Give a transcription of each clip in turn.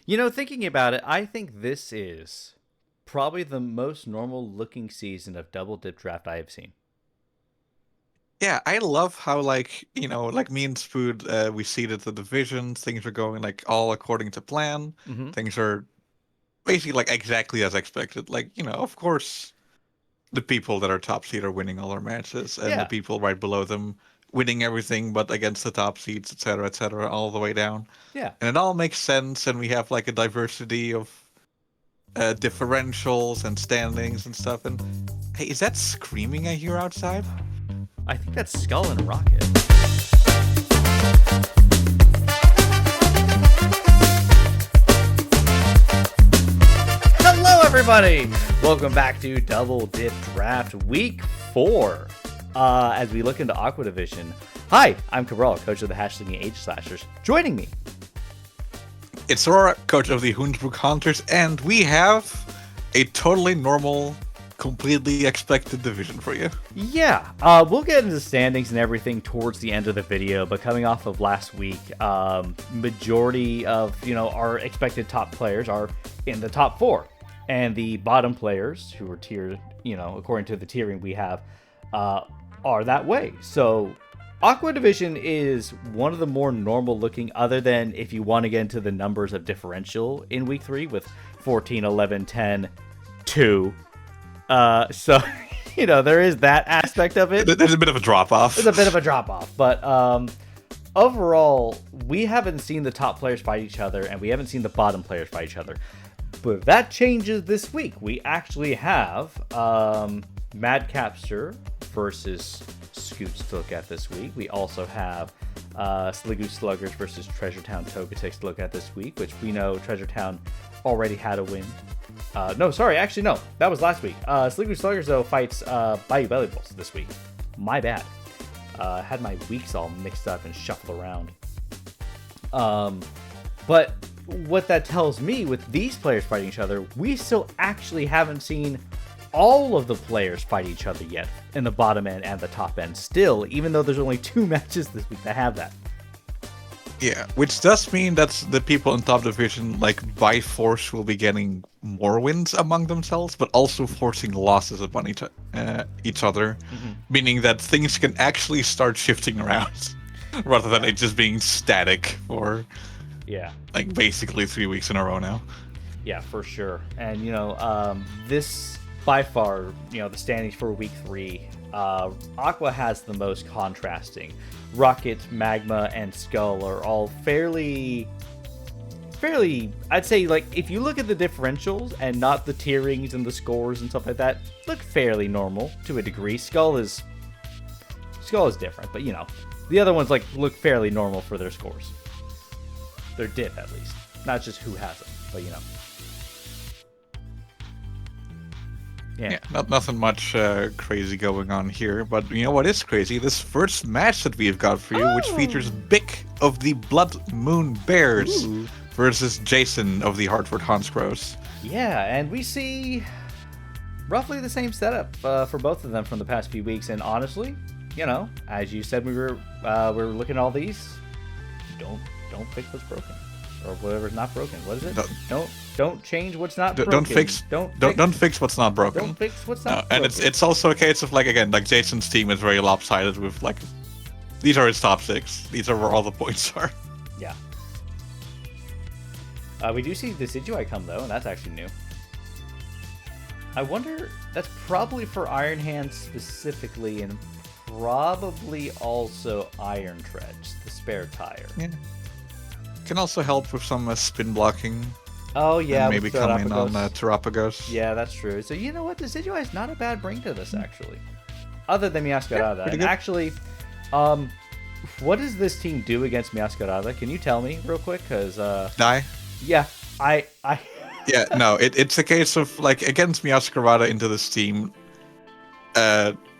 Thinking about it, I think this is probably the most normal looking season of double dip draft I have seen. Yeah, I love how like me and Spood, we seeded the divisions. Things are going like all according to plan. Hmm. Things are basically like exactly as expected. Like, of course, the people that are top seed are winning all our matches, and the Yeah, people right below them winning everything, but against the top seeds, et cetera, all the way down. yeah. And it all makes sense, and we have like a diversity of differentials and standings and stuff. And hey, is that screaming I hear outside? I think that's Skull and Rocket. Hello, everybody! Welcome back to Double Dip Draft Week 4. As we look into Aqua Division. Hi, I'm Cabral, coach of the Hashlingy H Slashers. Joining me. It's Aurora, coach of the Honchkrows Hunters, and we have a totally normal, completely expected division for you. Yeah, we'll get into standings and everything towards the end of the video, but coming off of last week, majority of, our expected top players are in the top 4. And the bottom players, who are tiered, according to the tiering we have, are that way. So Aqua Division is one of the more normal looking, other than if you want to get into the numbers of differential in week 3 with 14, 11, 10, 2. So, there is that aspect of it. There's a bit of a drop-off. There's a bit of a drop-off. But overall, we haven't seen the top players fight each other, and we haven't seen the bottom players fight each other. But that changes this week. We actually have Madcapster versus Scoots to look at this week. We also have Sliggoo Sluggers versus Treasure Town Togetics to look at this week, which we know Treasure Town already had a win. No, that was last week. Sliggoo Sluggers, though, fights Bayou Bellibolts this week. My bad. Had my weeks all mixed up and shuffled around. But what that tells me with these players fighting each other, we still actually haven't seen all of the players fight each other yet in the bottom end and the top end still, even though there's only 2 matches this week that have that. Yeah, which does mean that the people in top division, like by force, will be getting more wins among themselves, but also forcing losses upon each other, meaning that things can actually start shifting around rather than it just being static for like basically 3 weeks in a row now. Yeah, for sure. And this by far, the standings for week 3, Aqua has the most contrasting. Rocket, Magma, and Skull are all fairly, I'd say, like, if you look at the differentials and not the tierings and the scores and stuff like that, look fairly normal to a degree. Skull is different, but the other ones look fairly normal for their scores. Their dip, at least. Not just who has them, but Yeah, nothing much crazy going on here, but you know what is crazy? This first match that we've got for you, which features Bick of the Blood Moon Bears versus Jason of the Hartford Honchkrows. Yeah, and we see roughly the same setup for both of them from the past few weeks, and honestly, as you said, we were looking at all these. Don't fix what's broken, or whatever's not broken. What is it? Don't change what's not broken. Don't fix what's not broken. Don't fix what's not broken. And it's also a case of Jason's team is very lopsided with these are his top 6. These are where all the points are. Yeah. We do see Decidueye come though, and that's actually new. I wonder, that's probably for Iron Hand specifically, and probably also Iron Treads, the spare tire. Yeah. Can also help with some spin blocking. Oh yeah, and maybe come in on Terapagos. Yeah, that's true. So you know what, Decidueye is not a bad bring to this actually, other than Miascarada. And actually, what does this team do against Miascarada? Can you tell me real quick? Because die. Yeah, I. Yeah, no, it's a case of against Miascarada into this team.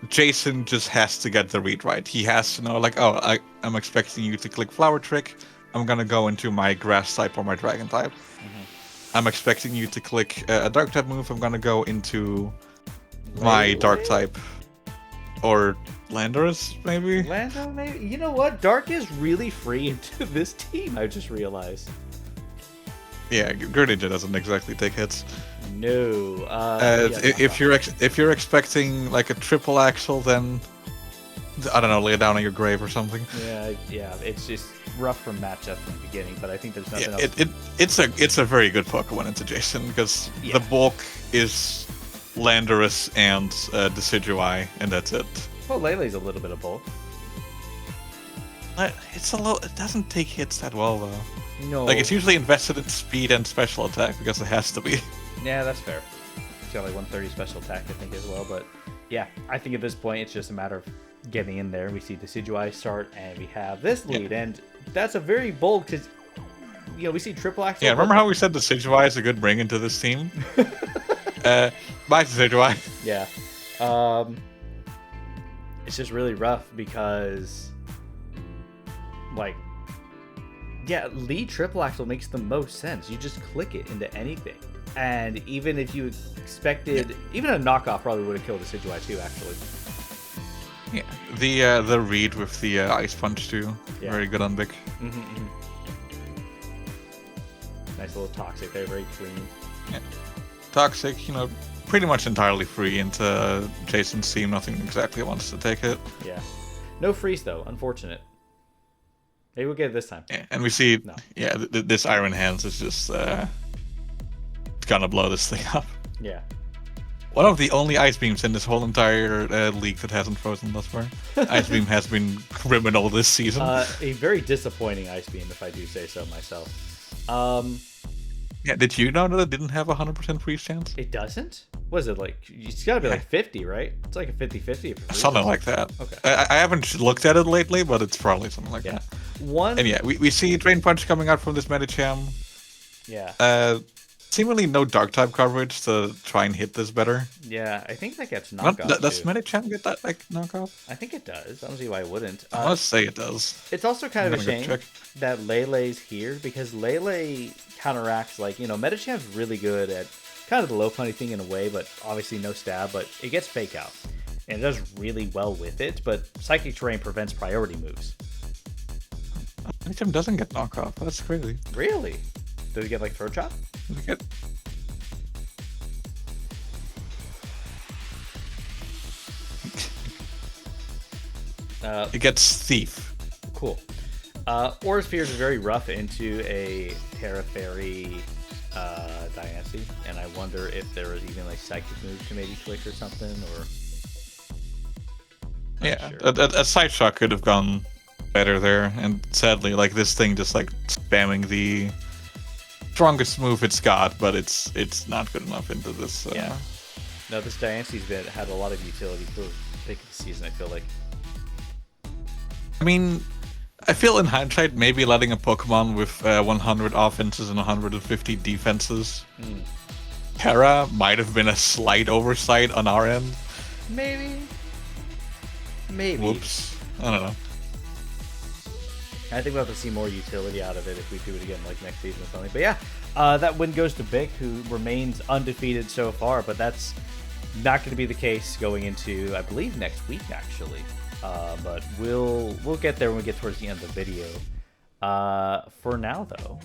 Jason just has to get the read right. He has to know I'm expecting you to click Flower Trick. I'm gonna go into my Grass type or my Dragon type. I'm expecting you to click a Dark type move. I'm gonna go into my Dark type. Or Landorus, maybe? Lando, maybe? You know what? Dark is really free into this team, I just realized. Yeah, Greninja doesn't exactly take hits. No. If you're expecting like a triple axle, then I don't know, lay it down on your grave or something. Yeah. It's just rough from matchup from the beginning, but I think there's nothing else. It's a very good Pokemon. It's adjacent because the bulk is Landorus and Decidueye, and that's it. Well, Lele's a little bit of both. It's a little. It doesn't take hits that well though. No. Like it's usually invested in speed and special attack because it has to be. Yeah, that's fair. It's got like 130 special attack, I think, as well. But yeah, I think at this point it's just a matter of getting in there. We see Decidueye start, and we have this lead, and that's a very bold because we see triple axle. Yeah, remember how we said Decidueye is a good bring into this team? Bye, Decidueye. Yeah. It's just really rough because, lead triple axle makes the most sense. You just click it into anything. And even if you expected, even a knockoff probably would have killed Decidueye too, actually. Yeah, the read with the Ice Punch too. Yeah. Very good on Vic. Nice little Toxic there, very clean. Yeah. Toxic, pretty much entirely free into Jason's team. Nothing exactly wants to take it. Yeah. No freeze though, unfortunate. Maybe we'll get it this time. Yeah, and we see, this Iron Hands is just gonna blow this thing up. Yeah. One of the only Ice Beams in this whole entire league that hasn't frozen thus far. Ice Beam has been criminal this season. A very disappointing Ice Beam, if I do say so myself. Yeah, did you know that it didn't have 100% freeze chance? It doesn't? What is it like? It's gotta be like 50, right? It's like a 50-50. Something like that. Okay. I haven't looked at it lately, but it's probably something like that. And we see Drain Punch coming out from this Medicham. Yeah. Seemingly no Dark type coverage to try and hit this better. Yeah, I think that gets knocked off. Does Medicham get that knockoff? I think it does. I don't see why it wouldn't. I must say it does. It's also kind of a shame that Lele's here because Lele counteracts Medicham's really good at kind of the low punny thing in a way, but obviously no stab, but it gets fake out. And it does really well with it, but Psychic Terrain prevents priority moves. Medicham doesn't get knockoff. That's crazy. Really? Does he get Throat Chop? It gets Thief. Cool. Aura Spheres is very rough into a Terra Fairy Diancie, and I wonder if there was even Psychic moves to maybe click or something, or... A Side Shot could have gone better there, and sadly, this thing just spamming the strongest move it's got, but it's not good enough into this. No, this Diancie's had a lot of utility for pick of the season, I feel like. I mean, I feel in hindsight, maybe letting a Pokemon with 100 offenses and 150 defenses, Terra might have been a slight oversight on our end. Maybe. Whoops. I don't know. I think we'll have to see more utility out of it if we do it again next season or something. But that win goes to Bic, who remains undefeated so far, but that's not going to be the case going into, I believe, next week, actually. But we'll get there when we get towards the end of the video. For now, though,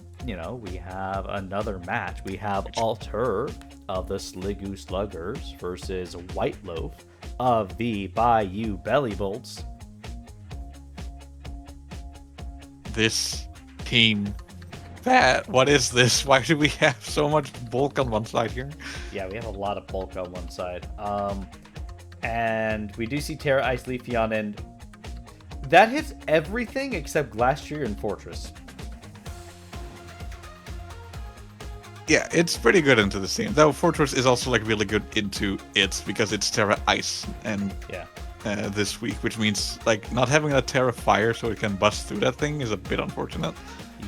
we have another match. We have Alter of the Sliggoo Sluggers versus White Loaf of the Bayou Bellibolts. This team, what is this? Why do we have so much bulk on one side here? Yeah, we have a lot of bulk on one side. And we do see Terra Ice Leafeon, and that hits everything except Glastrier and Fortress. Yeah, it's pretty good into the team. Though Fortress is also really good into it because it's Terra Ice and this week, which means not having a Terra Fire so it can bust through that thing is a bit unfortunate.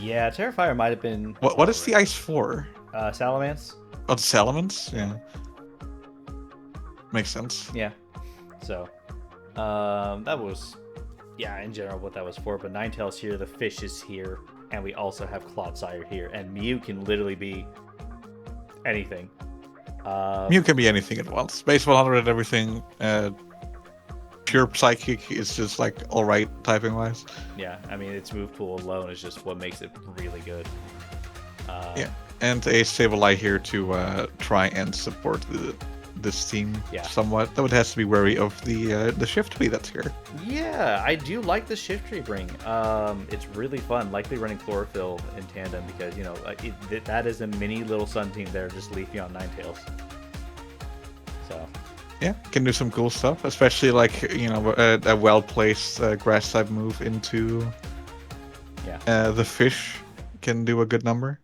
Yeah, Terra Fire might have been. What is the ice for? Salamence. Oh, the Salamence? Yeah. Makes sense. Yeah. So, that was, in general what that was for. But Ninetales here, the fish is here, and we also have Clodsire here, and Mew can literally be anything. Mew can be anything at once. Base 100 and everything. Pure Psychic is just alright typing wise. Yeah, I mean its move pool alone is just what makes it really good. and a Sableye here to try and support this team somewhat. Though it has to be wary of the shift tree that's here. Yeah, I do like the shift tree bring. It's really fun. Likely running Chlorophyll in tandem because that is a mini little Sun team there, just Leafeon Ninetales. So. Yeah, can do some cool stuff, especially like a well-placed grass type move into the fish can do a good number.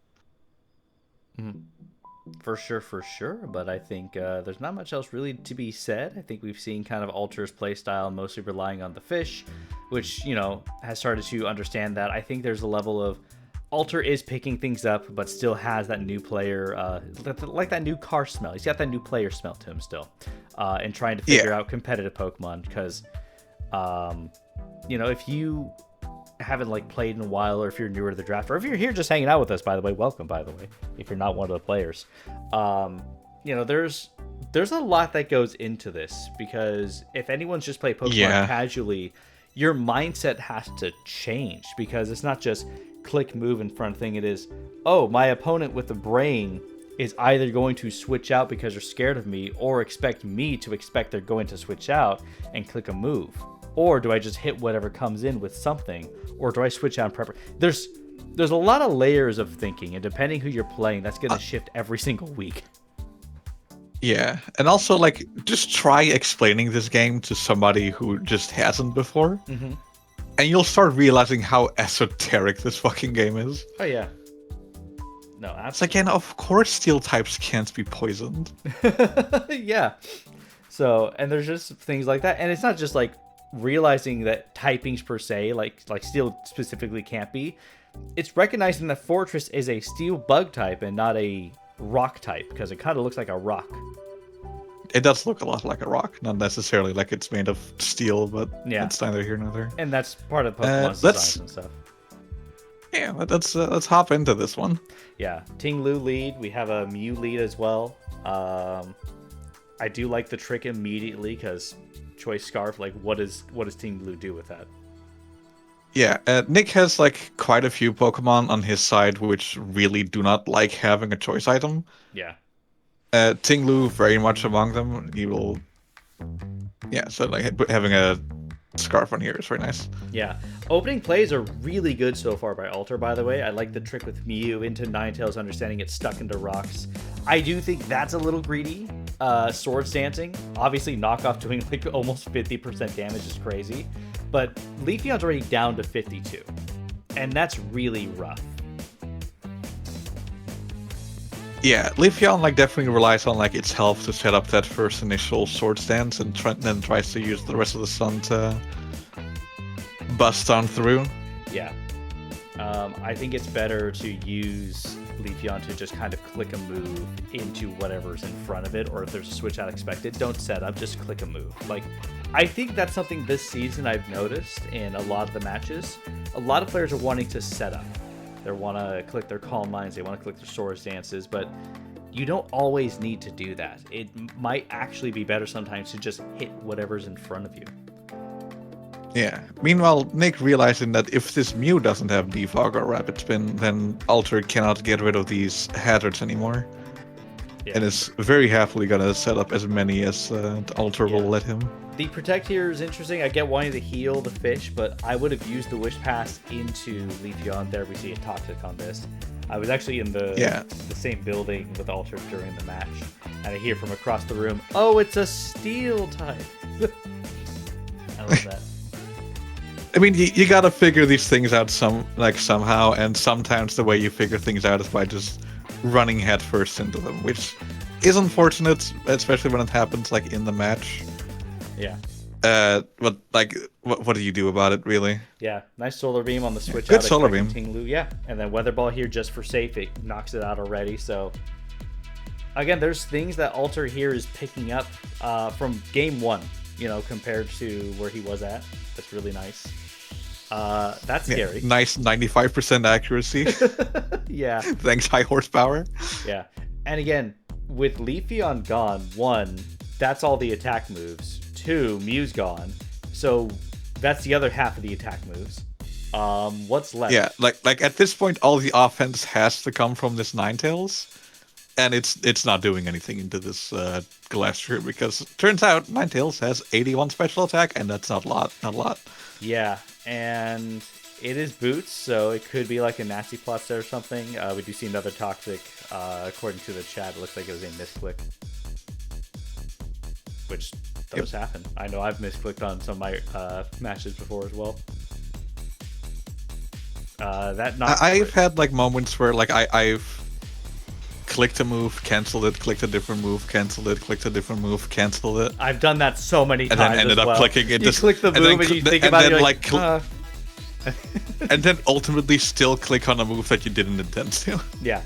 For sure. But I think there's not much else really to be said. I think we've seen kind of Alter's playstyle mostly relying on the fish, which has started to understand that. I think there's a level of Alter is picking things up, but still has that new player, like that new car smell. He's got that new player smell to him still, and trying to figure out competitive Pokemon. Because, if you haven't played in a while, or if you're newer to the draft, or if you're here just hanging out with us, by the way, welcome. By the way, if you're not one of the players, there's a lot that goes into this. Because if anyone's just played Pokemon casually, your mindset has to change, because it's not just click move in front thing. It is, oh, my opponent with the brain is either going to switch out because they're scared of me, or expect me to expect they're going to switch out and click a move. Or do I just hit whatever comes in with something, or do I switch out and prep? There's a lot of layers of thinking, and depending who you're playing, that's going to shift every single week. Yeah, and also just try explaining this game to somebody who just hasn't before. And you'll start realizing how esoteric this fucking game is. Oh, yeah. No, absolutely. It's again, of course steel types can't be poisoned. Yeah. So, and there's just things like that. And it's not just realizing that typings per se, like steel specifically can't be. It's recognizing that Fortress is a steel bug type and not a rock type, because it kind of looks like a rock. It does look a lot like a rock, not necessarily like it's made of steel, but it's neither here nor there. And that's part of Pokemon's designs and stuff. Yeah, let's hop into this one. Yeah, Ting-Lu lead. We have a Mew lead as well. I do like the trick immediately, because Choice Scarf. What does Ting-Lu do with that? Yeah, Nick has quite a few Pokemon on his side which really do not like having a choice item. Yeah. Ting-Lu very much among them. He will, so having a scarf on here is very nice. Yeah, opening plays are really good so far by Alter. By the way, I like the trick with Mew into Ninetales, understanding it's stuck into rocks. I do think that's a little greedy. Swords Dancing, obviously knockoff doing almost 50% damage is crazy, but Leafeon's already down to 52, and that's really rough. Yeah, Leafeon definitely relies on its health to set up that first initial Swords Dance, and then tries to use the rest of the sun to bust on through. Yeah, I think it's better to use Leafeon to just kind of click a move into whatever's in front of it, or if there's a switch out expected, don't set up, just click a move. I think that's something this season I've noticed in a lot of the matches. A lot of players are wanting to set up. They want to click their Calm Minds, they want to click their Swords Dances, but you don't always need to do that. It might actually be better sometimes to just hit whatever's in front of you. Yeah. Meanwhile, Nick realizing that if this Mew doesn't have Defog or Rapid Spin, then Alter cannot get rid of these hazards anymore. Yeah. And is very happily gonna set up as many as Alter will let him. The Protect here is interesting. I get wanting to heal the fish, but I would have used the Wish Pass into Leafeon. There we see a Toxic on this. I was actually in the same building with Alter during the match, and I hear from across the room, "Oh, it's a Steel type." I love that. I mean, you gotta figure these things out somehow, and sometimes the way you figure things out is by just running headfirst into them, which is unfortunate, especially when it happens in the match. Yeah. But what do you do about it, really? Yeah, nice Solar Beam on the switch. Good Solar Beam. Ting-Lu, yeah, and then Weather Ball here just for safe. It knocks it out already. So again, there's things that Alter here is picking up from game one. Compared to where he was at. That's really nice. That's scary. Nice 95% accuracy. Yeah. Thanks, high horsepower. Yeah. And again, with Leafeon gone, 1, that's all the attack moves. 2, Mew's gone. So that's the other half of the attack moves. What's left? Yeah, like at this point, all the offense has to come from this Ninetales, and it's not doing anything into this Glastrier because it turns out Ninetales has 81 special attack, and that's not a lot. Not a lot. Yeah, and it is boots, so it could be like a nasty plot set or something. We do see another toxic. According to the chat, it looks like it was a misclick, which does happen. I know I've misclicked on some of my matches before as well. I've had like moments where like I've clicked a move, canceled it, clicked a different move, canceled it, clicked a different move, canceled it. I've done that so many times. And then ended up clicking it. You click the move and you think about it, and then ultimately still click on a move that you didn't intend to. Yeah.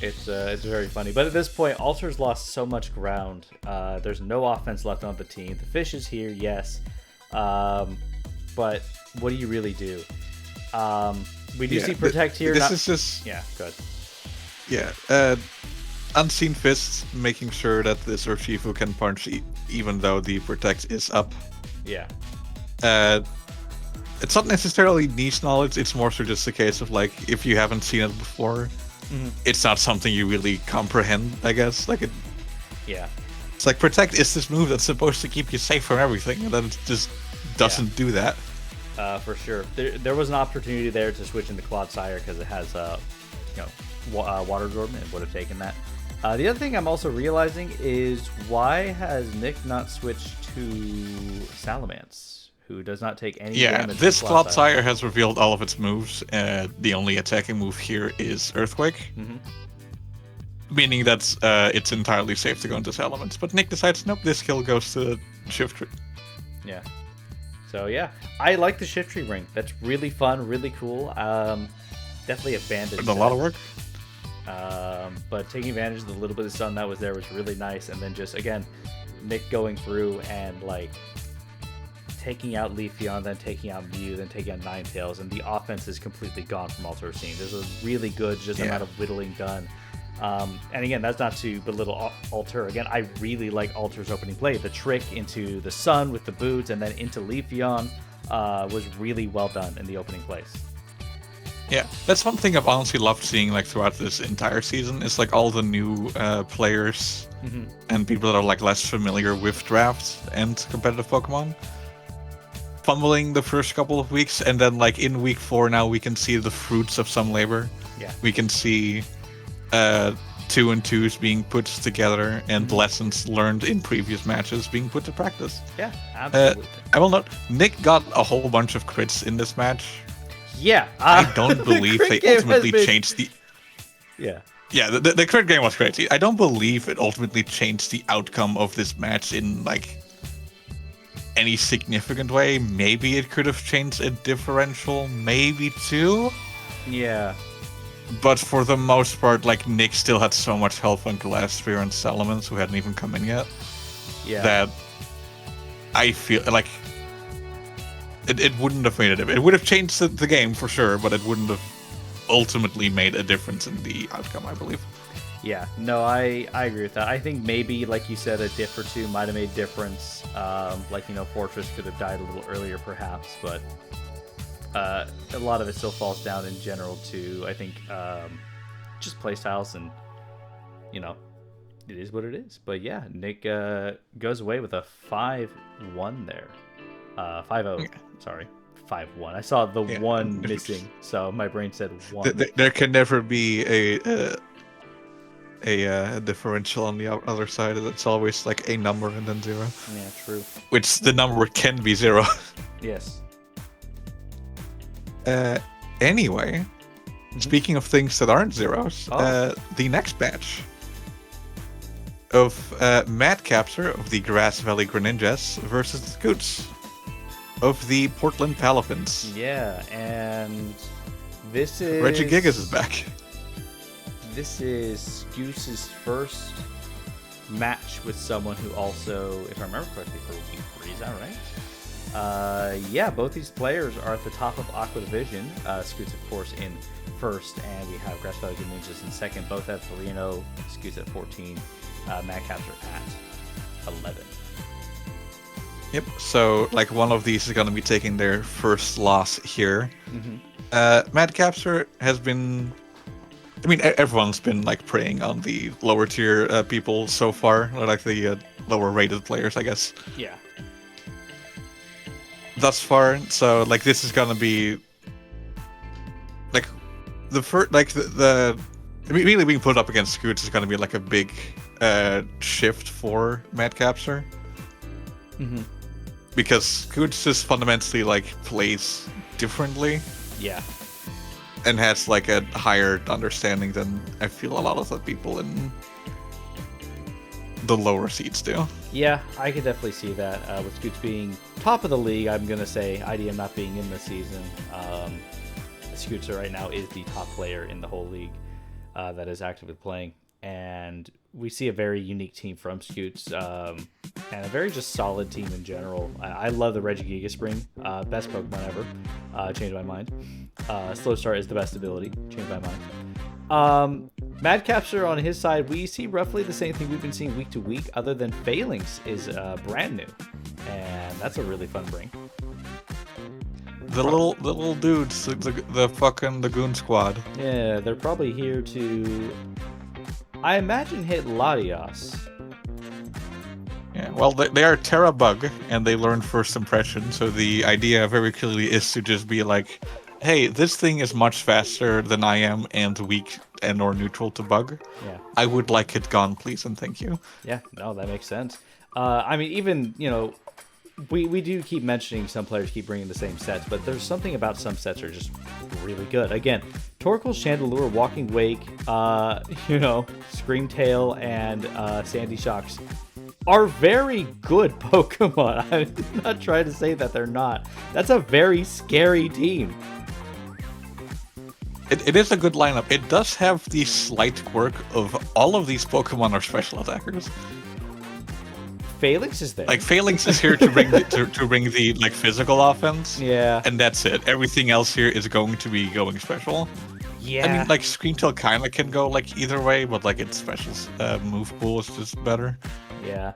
It's very funny. But at this point, Alter's lost so much ground. There's no offense left on the team. The fish is here, yes. But what do you really do? We do see Protect here. This is just... Yeah, good. Yeah. Unseen Fists, making sure that this Urshifu can punch even though the Protect is up. Yeah. It's not necessarily niche knowledge, it's more so just a case of like, if you haven't seen it before, it's not something you really comprehend, I guess. Like it's like Protect is this move that's supposed to keep you safe from everything, and then it just doesn't do that. For sure. There was an opportunity there to switch into Clodsire because it has Water Absorbent and would have taken that. The other thing I'm also realizing is why has Nick not switched to Salamences, who does not take any damage? Yeah, this Clodsire has revealed all of its moves. The only attacking move here is Earthquake. Meaning that it's entirely safe to go into Salamences. But Nick decides, nope, this kill goes to Shift Tree. Yeah. So yeah, I like the Shift Tree ring. That's really fun, really cool. Definitely a bandage. A lot of work. But taking advantage of the little bit of sun that was there was really nice. And then just, again, Nick going through and like taking out Leafeon, then taking out Mew, then taking out Ninetales, and the offense is completely gone from Alter Scene. There's a really good amount of whittling done. And again, that's not to belittle Alter. Again, I really like Alter's opening play. The trick into the sun with the boots and then into Leafeon was really well done in the opening place. Yeah, that's one thing I've honestly loved seeing like throughout this entire season. Is like all the new players and people that are like less familiar with drafts and competitive Pokemon fumbling the first couple of weeks, and then like in week 4 now we can see the fruits of some labor. Yeah, we can see 2 and 2s being put together and lessons learned in previous matches being put to practice. Yeah, absolutely. I will note, Nick got a whole bunch of crits in this match. Yeah, I don't believe they ultimately changed the... Yeah, the crit game was crazy. I don't believe it ultimately changed the outcome of this match in like any significant way. Maybe it could have changed a differential, maybe 2. Yeah. But for the most part, like, Nick still had so much health on Glastrier and Salamences, who hadn't even come in yet, that I feel like it wouldn't have made a difference. It would have changed the game for sure, but it wouldn't have ultimately made a difference in the outcome, I believe. Yeah, no, I agree with that. I think maybe, like you said, a diff or 2 might have made a difference. Fortress could have died a little earlier, perhaps, but a lot of it still falls down in general to, I think, just playstyles, and it is what it is. But yeah, Nick goes away with a 5-1 there. 5-0, sorry. 5-1. I saw the 1 missing, so my brain said 1. There can never be a differential on the other side. It's always like a number and then 0. Yeah, true. Which the number can be 0. Yes. Anyway, speaking of things that aren't zeros, the next batch of Mad Capture of the Grass Valley Greninjas versus the Scoots of the Portland Palafins. Yeah, and this is... Regigigas is back. This is Scoots' first match with someone who also, if I remember correctly, for week 3, is that right? Yeah, both these players are at the top of Aqua Division. Scoots, of course, in first, and we have Grass Valley Greninjas in second. Both at 3-0, Scoots at 14, Mad Capture at 11. Yep. So like one of these is gonna be taking their first loss here. Madcapster has been. I mean, everyone's been like preying on the lower tier people so far, like the lower rated players, I guess. Yeah. Thus far, so like this is gonna be like the first, like the immediately being put up against Scoots is gonna be like a big shift for Madcapster. Because Scoots just fundamentally like plays differently. Yeah. And has like a higher understanding than I feel a lot of the people in the lower seeds do. Yeah, I could definitely see that. With Scoots being top of the league, I'm going to say IDM not being in this season. Scoots right now is the top player in the whole league that is actively playing. And we see a very unique team from Scoots and a very just solid team in general. I love the Regigiga Spring. Best Pokemon ever. Changed my mind. Slow Start is the best ability. Changed my mind. Madcapster on his side, we see roughly the same thing we've been seeing week to week, other than Phalanx is brand new, and that's a really fun bring. The little dudes, the fucking the Goon Squad. Yeah, they're probably here to, I imagine, hit Latios. Yeah, well, they are Terra Bug, and they learn First Impression, so the idea very clearly is to just be like, hey, this thing is much faster than I am and weak and or neutral to bug. Yeah. I would like it gone, please, and thank you. Yeah, no, that makes sense. I mean, even, you know, we do keep mentioning some players keep bringing the same sets, but there's something about some sets are just really good. Again, Torkoal, Chandelure, Walking Wake, you know, Screamtail, and Sandy Shocks are very good Pokemon. I'm not trying to say that they're not. That's a very scary team. It is a good lineup. It does have the slight quirk of all of these Pokemon are special attackers. Phalanx is there. Like Phalanx is here to bring to bring the like physical offense. Yeah. And that's it. Everything else here is going to be going special. Yeah. I mean, like Screamtail kind of can go like either way, but like its special move pool is just better. Yeah.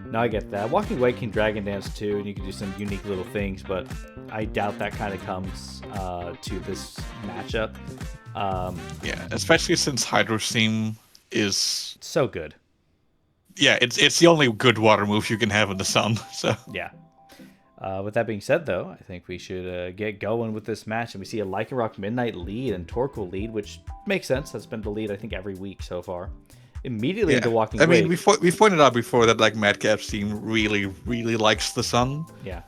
No, I get that. Walking Away can Dragon Dance too, and you can do some unique little things, but I doubt that kind of comes to this matchup. Yeah, especially since Hydro Steam is so good. Yeah, it's the only good water move you can have in the sun. So yeah. With that being said, though, I think we should get going with this match, and we see a Lycanroc Midnight lead and Torkoal lead, which makes sense. That's been the lead I think every week so far. Immediately into Walking Wake. I mean, we've pointed out before that like Madcap's team really likes the sun. Yeah.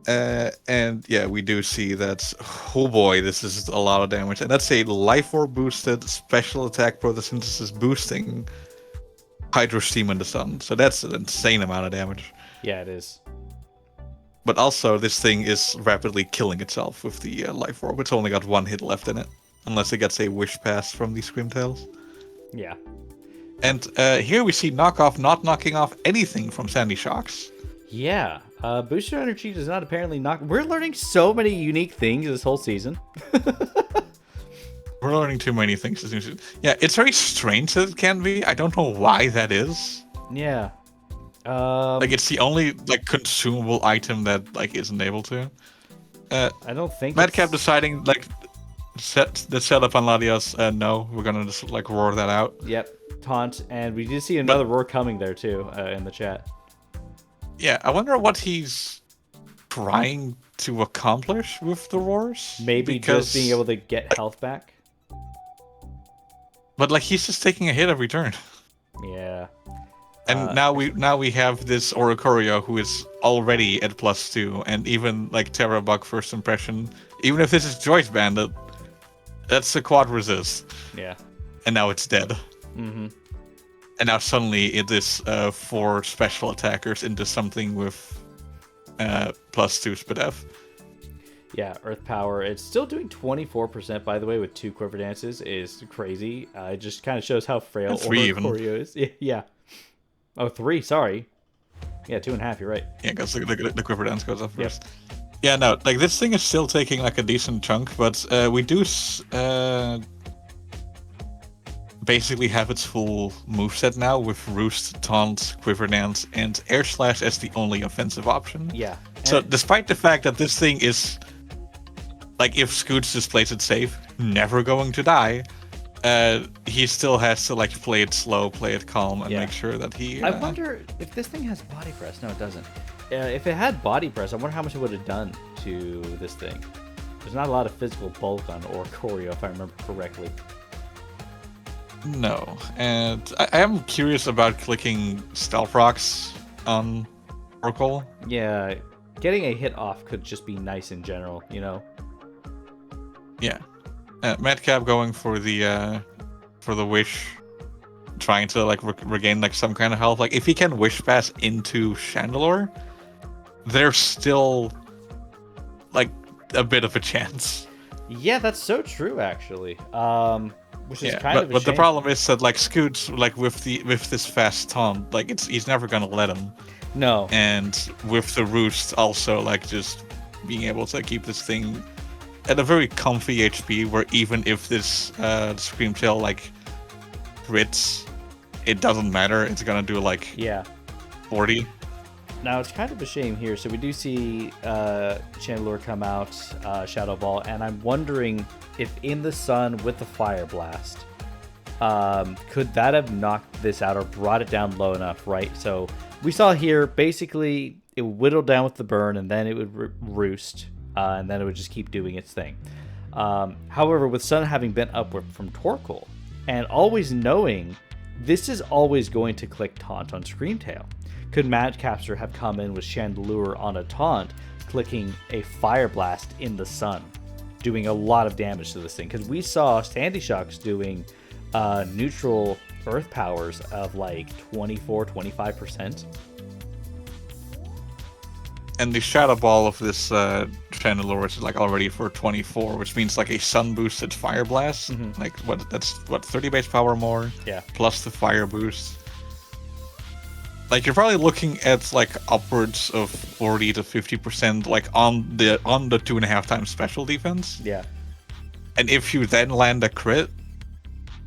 And yeah, we do see that. Oh boy, this is a lot of damage, and that's a Life Orb boosted special attack photosynthesis boosting Hydro Steam in the sun. So that's an insane amount of damage. Yeah, it is. But also, this thing is rapidly killing itself with the Life Orb. It's only got one hit left in it, unless it gets a Wish Pass from the Screamtails. Yeah. And here we see Knockoff not knocking off anything from Sandy Shocks. Yeah. Booster Energy does not apparently knock... We're learning so many unique things this whole season. We're learning too many things this season. Yeah, it's very strange that it can be. I don't know why that is. Yeah. Like, it's the only, like, consumable item that, like, isn't able to. I don't think Madcap deciding, like... the setup on Latios, no, we're gonna just like roar that out. Yep, taunt, and we did see another roar coming there too in the chat. Yeah, I wonder what he's trying to accomplish with the roars. Maybe just being able to get health back. But like he's just taking a hit every turn. Yeah. And now we have this Oricorio who is already at +2, and even like Terra Bug First Impression. Even if this is Joyce Bandit. That's a quad resist. Yeah. And now it's dead. Mm-hmm. And now suddenly it is 4 special attackers into something with +2 Spit F. Yeah, Earth Power. It's still doing 24%, by the way, with 2 Quiver Dances is crazy. It just kind of shows how frail Oricorio is. Yeah. Oh, 3, sorry. Yeah, 2.5, you're right. Yeah, because the Quiver Dance goes up first. Yep. Yeah, no, like this thing is still taking like a decent chunk, but we do basically have its full moveset now with Roost, Taunt, Quiver Dance, and Air Slash as the only offensive option. Yeah. So despite the fact that this thing is, like, if Scoots just plays it safe, never going to die, he still has to like play it slow, play it calm, and make sure that he... I wonder if this thing has body press. No, it doesn't. If it had body press, I wonder how much it would have done to this thing. There's not a lot of physical bulk on Oricorio, if I remember correctly. No, and I am curious about clicking Stealth Rocks on Oracle. Yeah, getting a hit off could just be nice in general, you know? Yeah. Madcap going for the Wish, trying to like regain like some kind of health. Like if he can Wish Pass into Chandelure, there's still like a bit of a chance. Yeah, that's so true actually. Which is kind of a but shame. The problem is that like Scoots, like with this fast taunt, like he's never gonna let him. No. And with the Roost also like just being able to keep this thing at a very comfy HP, where even if this Screamtail like crits, it doesn't matter. It's gonna do like 40. Now it's kind of a shame here. So we do see Chandelure come out, Shadow Ball, and I'm wondering if in the sun with the Fire Blast, could that have knocked this out or brought it down low enough, right? So we saw here basically it would whittle down with the burn, and then it would roost, and then it would just keep doing its thing. However, with Sun having been upward from Torkoal, and always knowing this is always going to click Taunt on Screamtail, could Madcapster have come in with Chandelure on a Taunt, clicking a Fire Blast in the Sun, doing a lot of damage to this thing? Because we saw Sandy Shocks doing neutral Earth powers of like 24-25%. And the Shadow Ball of this Chandelure is like already for 24, which means like a Sun boosted Fire Blast. Like that's 30 base power more. Yeah. Plus the Fire boost. Like you're probably looking at like upwards of 40 to 50% like on the 2.5 times special defense. Yeah. And if you then land a crit,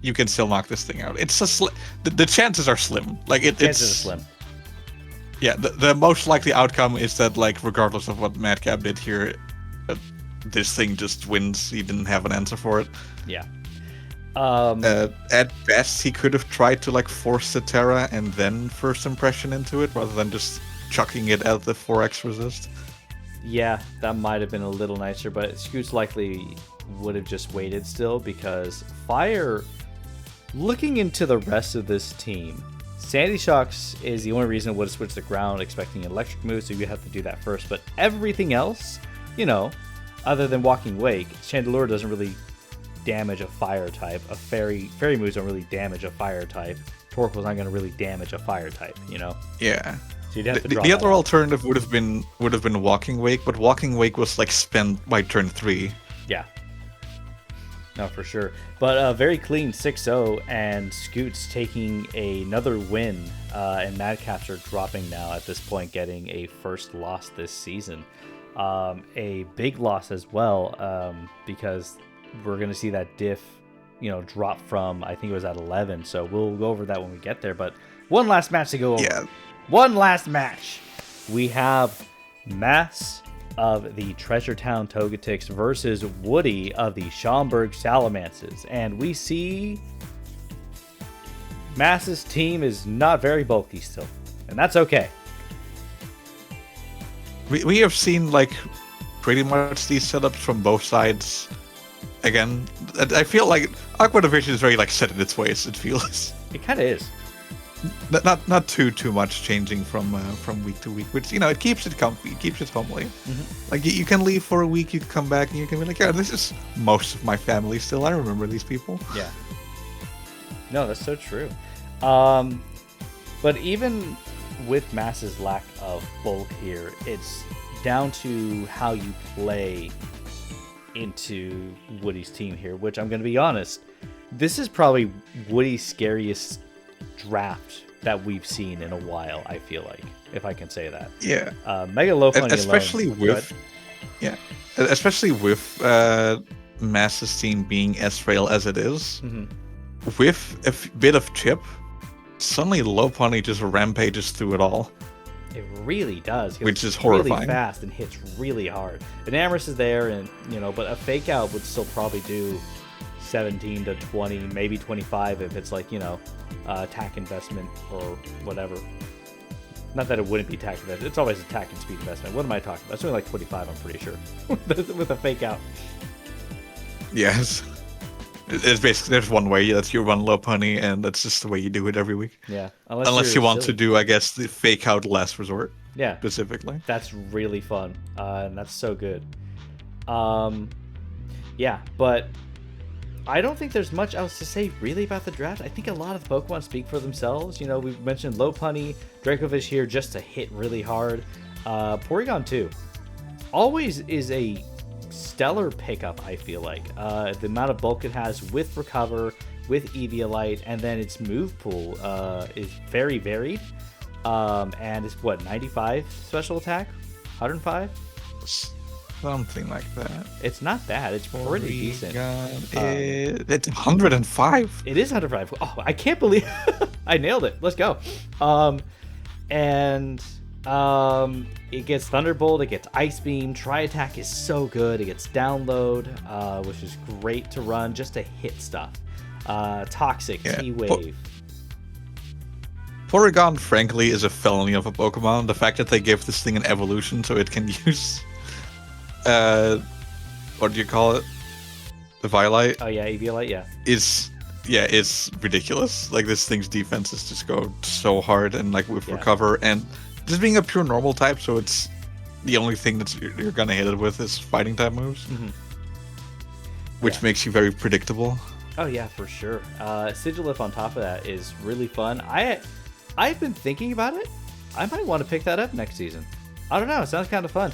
you can still knock this thing out. It's the chances are slim. Like chances are slim. Yeah, the most likely outcome is that like regardless of what Madcap did here, this thing just wins. He didn't have an answer for it. Yeah. At best, he could have tried to like force the Terra and then first impression into it, rather than just chucking it at the 4x resist. Yeah, that might have been a little nicer, but Scoots likely would have just waited still, because Fire, looking into the rest of this team, Sandy Shocks is the only reason it would have switched the ground expecting an electric move, so you have to do that first. But everything else, you know, other than Walking Wake, Chandelure doesn't really damage a fire type. A fairy moves don't really damage a fire type. Torkoal's not going to really damage a fire type, you know? Yeah. So you'd have to draw the other out. alternative would have been Walking Wake, but Walking Wake was like spent by turn 3. Yeah. No, for sure. But very clean 6-0, and Scoots taking another win, and Madcapster dropping now at this point, getting a first loss this season. A big loss as well, because we're going to see that diff, you know, drop from, I think it was at 11, so we'll go over that when we get there. But one last match to go over. Yeah. One last match. We have Mass of the Treasure Town Togetics versus Woody of the Schaumburg Salamences. And we see Mass's team is not very bulky still, and that's okay. We have seen like pretty much these setups from both sides. Again, I feel like Aqua Division is very like set in its ways. It feels It kind of is. not too much changing from week to week, which, you know, it keeps it comfy, it keeps it homely. Like you can leave for a week, you can come back, and you can be like, yeah, this is most of my family still. I remember these people. Yeah. No, that's so true. But even with Mass's lack of bulk here, it's down to how you play into Woody's team here, which I'm going to be honest, this is probably Woody's scariest draft that we've seen in a while, I feel like, if I can say that. Yeah. Mega low money especially alone. with especially with Mass's team being as frail as it is. with a bit of chip, suddenly Lopunny just rampages through it all. It really does. Which is horrifying. Really fast and hits really hard. And Amorous is there, and but a fake out would still probably do 17 to 20, maybe 25 if it's like attack investment or whatever. Not that it wouldn't be attack investment. It's always attack and speed investment. What am I talking about? It's only like 25, I'm pretty sure, with a fake out. Yes. It's basically, there's one way. That's you run Lopunny, and that's just the way you do it every week. Yeah. Unless you want to do, I guess, the fake out last resort. Yeah. Specifically. That's really fun. And that's so good. Yeah, but I don't think there's much else to say really about the draft. I think a lot of Pokemon speak for themselves. We've mentioned Lopunny, Dracovish here just to hit really hard. Porygon 2 always is a stellar pickup, I feel like. The amount of bulk it has with Recover, with Eviolite, and then its move pool is very varied. And it's 95 special attack? 105? Something like that. It's not bad. It's pretty decent. It's 105. It is 105. Oh, I can't believe I nailed it. Let's go. It gets Thunderbolt. It gets Ice Beam. Tri-Attack is so good. It gets Download, which is great to run just to hit stuff. Toxic, T-Wave. Porygon, frankly, is a felony of a Pokemon. The fact that they gave this thing an evolution so it can use what do you call it? The Violite? Oh yeah, Eviolite, yeah. It's ridiculous. Like, this thing's defenses just go so hard, and like with Recover, and just being a pure normal type, so it's the only thing that you're gonna hit it with is fighting type moves. Mm-hmm. Which makes you very predictable. Oh yeah, for sure. Sigilif on top of that is really fun. I've been thinking about it. I might want to pick that up next season. I don't know. It sounds kind of fun.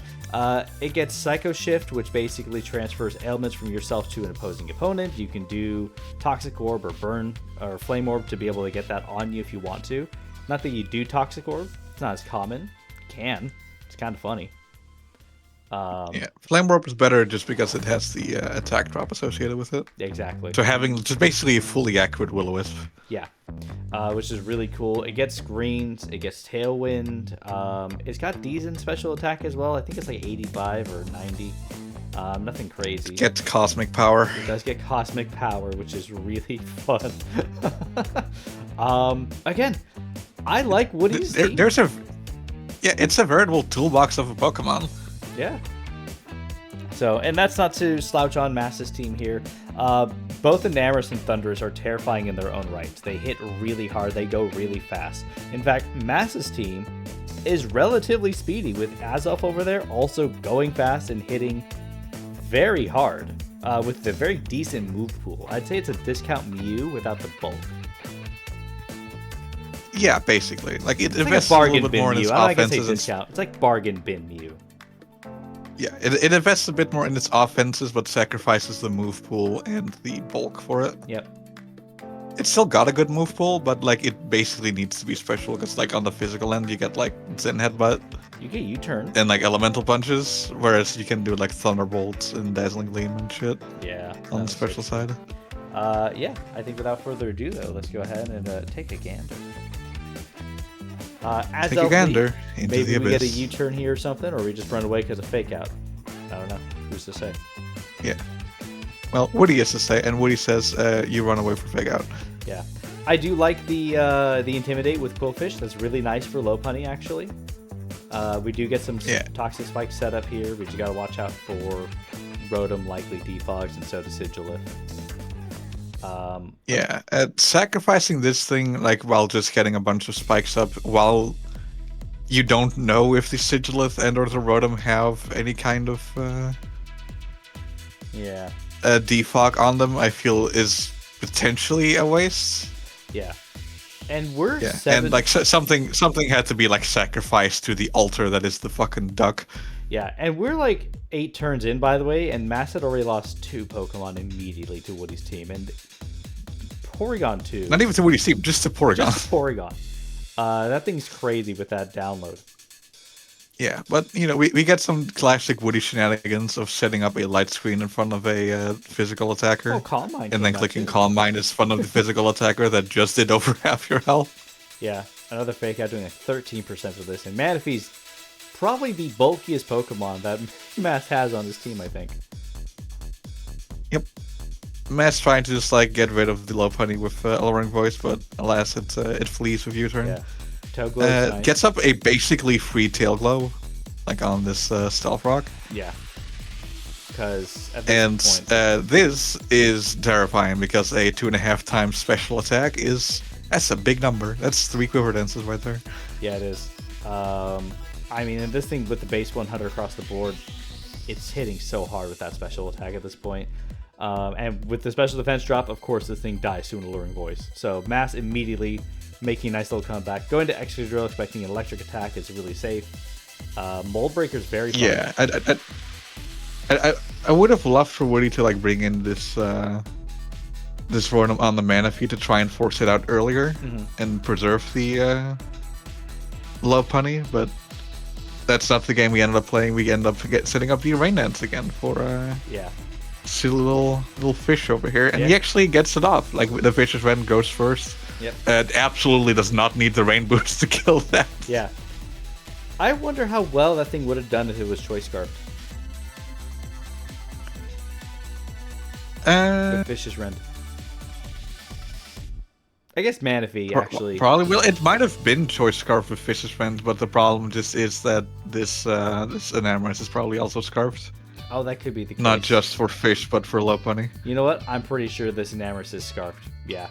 It gets Psycho Shift, which basically transfers ailments from yourself to an opposing opponent. You can do Toxic Orb or Burn or Flame Orb to be able to get that on you if you want to. Not that you do Toxic Orb. It's not as common. You can. It's kind of funny. Flame Orb is better just because it has the attack drop associated with it. Exactly. So having just basically a fully accurate Will-O-Wisp. Yeah. Which is really cool. It gets Greens, it gets Tailwind, it's got decent special attack as well. I think it's like 85 or 90. Nothing crazy. It gets Cosmic Power. It does get Cosmic Power, which is really fun. Again, I like Woody's team. It's a veritable toolbox of a Pokemon. Yeah. So, and that's not to slouch on Mass's team here. Both Enamorous and Thundurus are terrifying in their own rights. They hit really hard. They go really fast. In fact, Mass's team is relatively speedy with Azelf over there also going fast and hitting very hard with a very decent move pool. I'd say it's a discount Mew without the bulk. Yeah, basically. Like, it it's invests like a a little bit more in its offenses. It's like bargain bin Mew. Yeah, it invests a bit more in its offenses, but sacrifices the move pool and the bulk for it. Yep. It's still got a good move pool, but like it basically needs to be special because like on the physical end you get like Zen Headbutt. You get U-turn. And like Elemental Punches, whereas you can do like Thunderbolts and Dazzling Gleam and shit. Yeah. On the special side. Yeah, I think without further ado though, let's go ahead and take a gander. As take a gander into maybe the abyss. We get a U-turn here or something, or we just run away because of fake out. I don't know. Who's to say? Yeah. Well, Woody has to say, and Woody says you run away for fake out. Yeah. I do like the Intimidate with Quillfish. That's really nice for Lopunny, actually. We do get some Toxic Spikes set up here. We just got to watch out for Rotom likely defogs, and so does Sigilif. Sacrificing this thing like while just getting a bunch of spikes up while you don't know if the Sigilith and or the Rotom have any kind of defog on them, I feel is potentially a waste. Yeah. And we're and like something had to be like sacrificed to the altar that is the fucking duck. Yeah, and we're like 8 turns in, by the way, and Mass had already lost 2 Pokemon immediately to Woody's team, and Porygon 2. Not even to Woody's team, just to Porygon. Just Porygon. That thing's crazy with that download. Yeah, but we get some classic Woody shenanigans of setting up a light screen in front of a physical Oh, attacker, Calm Mind and came then out clicking too. Calm Mind in front of the physical attacker that just did over half your health. Yeah, another fake out doing a 13% of this. And Manaphy's probably the bulkiest Pokemon that Mass has on his team, I think. Yep. Matt's trying to just like get rid of the Lopunny with Alluring Voice, but alas, it flees with U-turn. Yeah. Toe Glow's nice. Gets up a basically free Tail Glow, like on this Stealth Rock. Yeah. Because at this point... this is terrifying because a 2.5 times special attack that's a big number. That's 3 Quiver Dances right there. Yeah, it is. I mean, and this thing with the base 100 across the board, it's hitting so hard with that special attack at this point. And with the special defense drop, of course, this thing dies to an Alluring Voice. So Mass immediately making a nice little comeback. Going to Excadrill, expecting an electric attack is really safe. Mold Breaker's very fun. Yeah, I would have loved for Woody to like bring in this this Rotom on the Manaphy to try and force it out earlier and preserve the Lopunny, but that's not the game we ended up playing. We ended up setting up the Rain Dance again for yeah. silly little fish over here, and he actually gets it off. Like the Vicious Rend goes first. Yep. It absolutely does not need the Rain Boots to kill that. Yeah. I wonder how well that thing would have done if it was Choice Scarf. The Vicious Rend. I guess Manaphy actually. Probably will. It might have been Choice Scarf with Vicious Rend, but the problem just is that this Enamorous is probably also scarfed. Oh, that could be the case. Not just for fish, but for Lopunny. You know what? I'm pretty sure this Enamorous is scarfed. Yeah.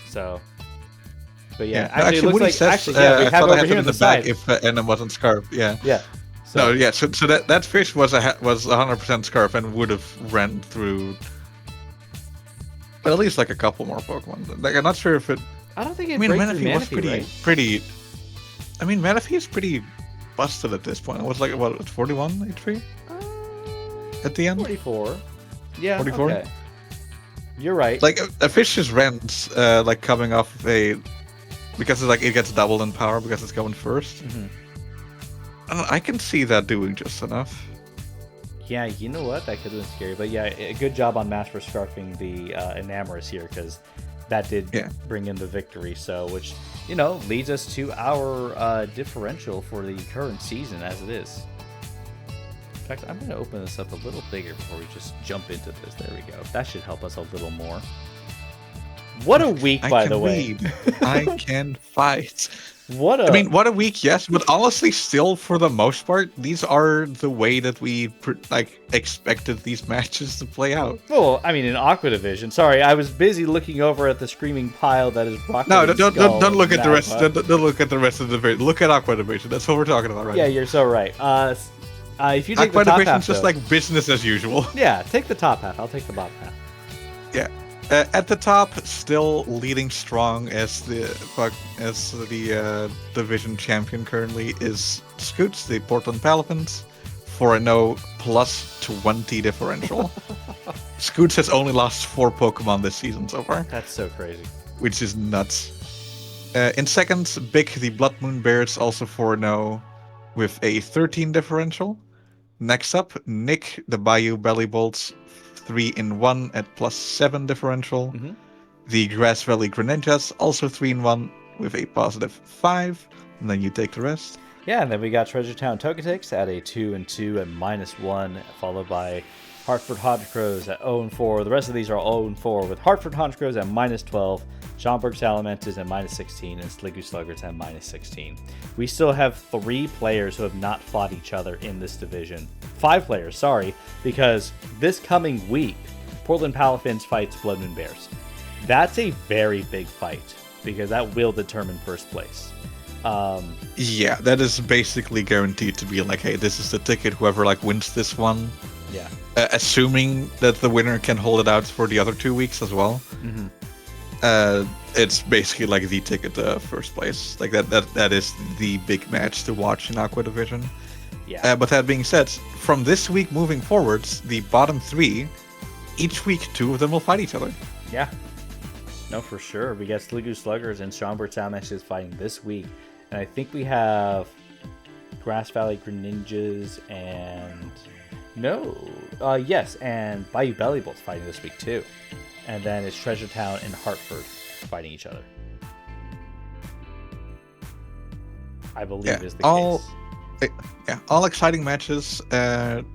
So. But yeah, actually, it looks like says, actually, yeah, we have it over here on the side. If Enam wasn't scarfed, yeah. Yeah. So. No, yeah. So that fish was 100% scarf and would have ran through. But at least like a couple more Pokemon. Like I'm not sure if it. I don't think it. Manaphy was Manaphy, pretty. I mean, Manaphy is pretty busted at this point. It was like what 41 HP at the end. 44. Yeah. 44. Okay. You're right. Like a fish's rent, like coming off of because it's like it gets doubled in power because it's going first. I can see that doing just enough. Yeah, you know what? That could have been scary. But yeah, a good job on Mass for scarfing the Enamorous here, because that did bring in the victory. So, which, leads us to our differential for the current season as it is. In fact, I'm going to open this up a little bigger before we just jump into this. There we go. That should help us a little more. What a week, by the way. I can fight. What a week, yes, but honestly, still for the most part, these are the way that we expected these matches to play out. Well, I mean, in Aqua Division. Sorry, I was busy looking over at the screaming pile that is Brock. No, don't look at the rest. Don't look at the rest of the division. Look at Aqua Division. That's what we're talking about, right? Yeah, you're so right. If you take Aqua the top Division's half, just like business as usual. Yeah, take the top half. I'll take the bottom half. Yeah. At the top, still leading strong as the division champion currently is Scoots, the Portland Palafins, for a no plus 20 differential. Scoots has only lost 4 Pokemon this season so far. That's so crazy. Which is nuts. In second, Big, the Blood Moon Bears, also for no with a 13 differential. Next up, Nick, the Bayou Bellibolts, 3-1 at +7 differential. The Grass Valley Greninjas, also 3-1 with a +5. And then you take the rest. Yeah, and then we got Treasure Town Togetics at a 2-2 at -1, followed by Hartford Honchkrows at 0-4. The rest of these are 0-4, with Hartford Honchkrows at -12, Schaumburg Salamences at -16, and Sliggoo Sluggers at -16. We still have 3 players who have not fought each other in this division. 5 players, sorry, because this coming week, Portland Palafins fights Blood Moon Bears. That's a very big fight, because that will determine first place. Yeah, that is basically guaranteed to be like, hey, this is the ticket, whoever wins this one. Yeah. Assuming that the winner can hold it out for the other 2 weeks as well. It's basically like the ticket to first place. Like that is the big match to watch in Aqua Division. Yeah. But that being said, from this week moving forwards, the bottom 3, each week 2 of them will fight each other. Yeah. No, for sure. We got Sliggoo Sluggers and Schaumburg Salamences fighting this week. And I think we have Grass Valley Greninjas and and Bayou Bellibolts fighting this week too. And then it's Treasure Town and Hartford fighting each other. I believe is the case. Yeah, all exciting matches. I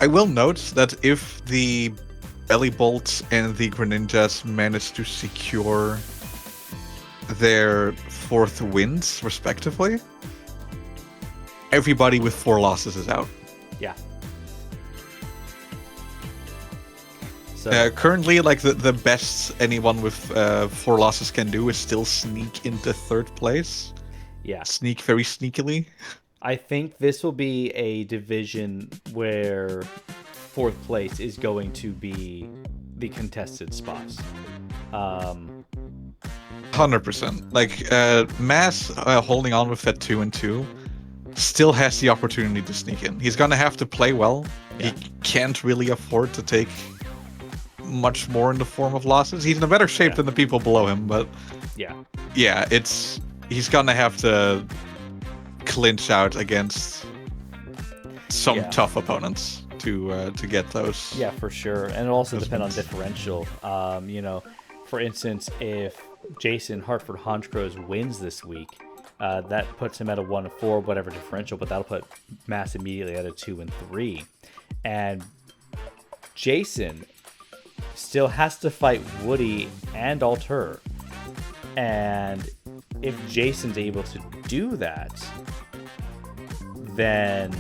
will note that if the Bellibolts and the Greninjas manage to secure their 4th wins, respectively, everybody with 4 losses is out. Yeah. So currently, like the best anyone with 4 losses can do is still sneak into 3rd place. Yeah. Sneak very sneakily. I think this will be a division where 4th place is going to be the contested spots. 100%. Like Mass holding on with that 2-2 still has the opportunity to sneak in. He's gonna have to play well. Yeah. He can't really afford to take much more in the form of losses. He's in a better shape than the people below him, but yeah, he's gonna have to clinch out against some tough opponents to get those. Yeah, for sure. And it'll also depend on differential. For instance, if Jason Hartford Honchkrows wins this week, that puts him at a 1-4, whatever differential, but that'll put Mass immediately at a 2-3. And Jason still has to fight Woody and Alter. And if Jason's able to do that, then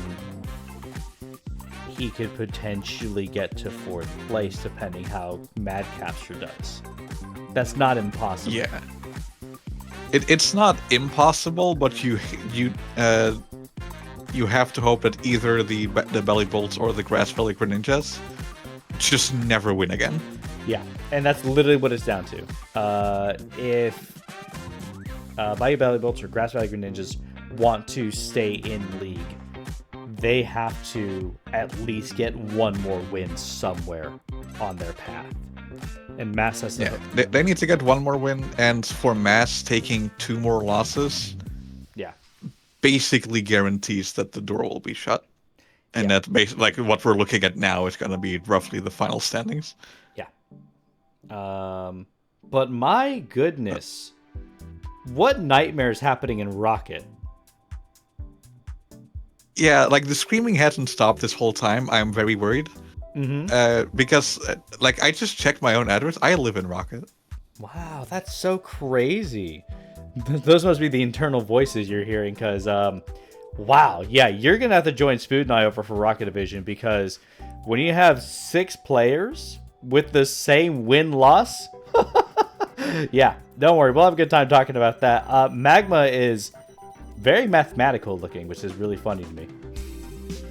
he could potentially get to 4th place, depending how Mad Capture does. That's not impossible. Yeah, it's not impossible, but you have to hope that either the Bellibolts or the Grass Valley Greninjas just never win again. Yeah, and that's literally what it's down to. If Bayou Bellibolts or Grass Valley Greninjas want to stay in league, they have to at least get 1 more win somewhere on their path. And Mass has to... Yeah, they need to get 1 more win, and for Mass, taking 2 more losses basically guarantees that the door will be shut. And that basically, like what we're looking at now, is going to be roughly the final standings. Yeah. But my goodness, what nightmare is happening in Rocket? Yeah, like the screaming hasn't stopped this whole time. I'm very worried. Because, like, I just checked my own address. I live in Rocket. Wow, that's so crazy. Those must be the internal voices you're hearing, because, wow, yeah, you're going to have to join Spood and I over for Rocket Division, because when you have 6 players with the same win-loss, yeah, don't worry, we'll have a good time talking about that. Magma is very mathematical looking, which is really funny to me.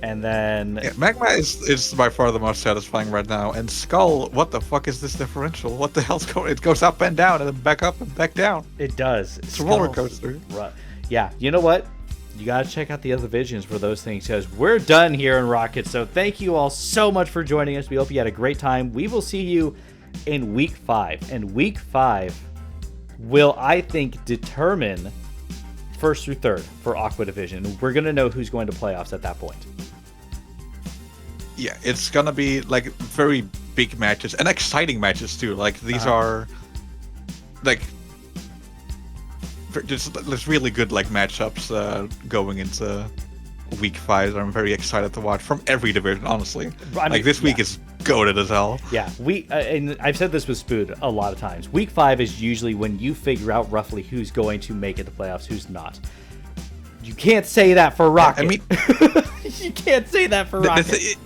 And then... Yeah, Magma is by far the most satisfying right now. And Skull, what the fuck is this differential? What the hell's going... It goes up and down and then back up and back down. It does. It's a roller coaster. Right. Yeah, you know what? You gotta check out the other divisions for those things, because we're done here in Rocket. So thank you all so much for joining us. We hope you had a great time. We will see you in Week 5. And Week 5 will, I think, determine 1st through 3rd for Aqua Division. We're going to know who's going to playoffs at that point. Yeah, it's going to be like very big matches and exciting matches too. Like these are like there's really good like matchups going into Week 5 that I'm very excited to watch from every division, honestly. I mean, like this week is goated as hell. Yeah, and I've said this with Spood a lot of times. Week 5 is usually when you figure out roughly who's going to make it to playoffs, who's not. You can't say that for Rocket. I mean, you can't say that for Rocket.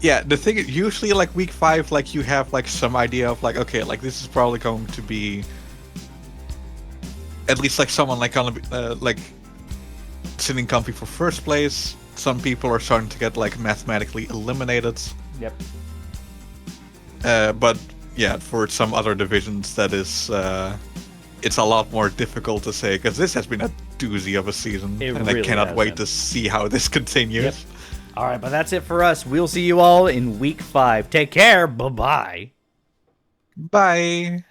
The thing is, usually like Week 5, like you have like some idea of like, okay, like this is probably going to be at least like someone like gonna be like sitting comfy for 1st place. Some people are starting to get like mathematically eliminated. Yep. But yeah, for some other divisions, that is, it's a lot more difficult to say, because this has been a doozy of a season, and really I cannot wait to see how this continues. Yep. All right, but that's it for us. We'll see you all in Week 5. Take care. Bye-bye. Bye.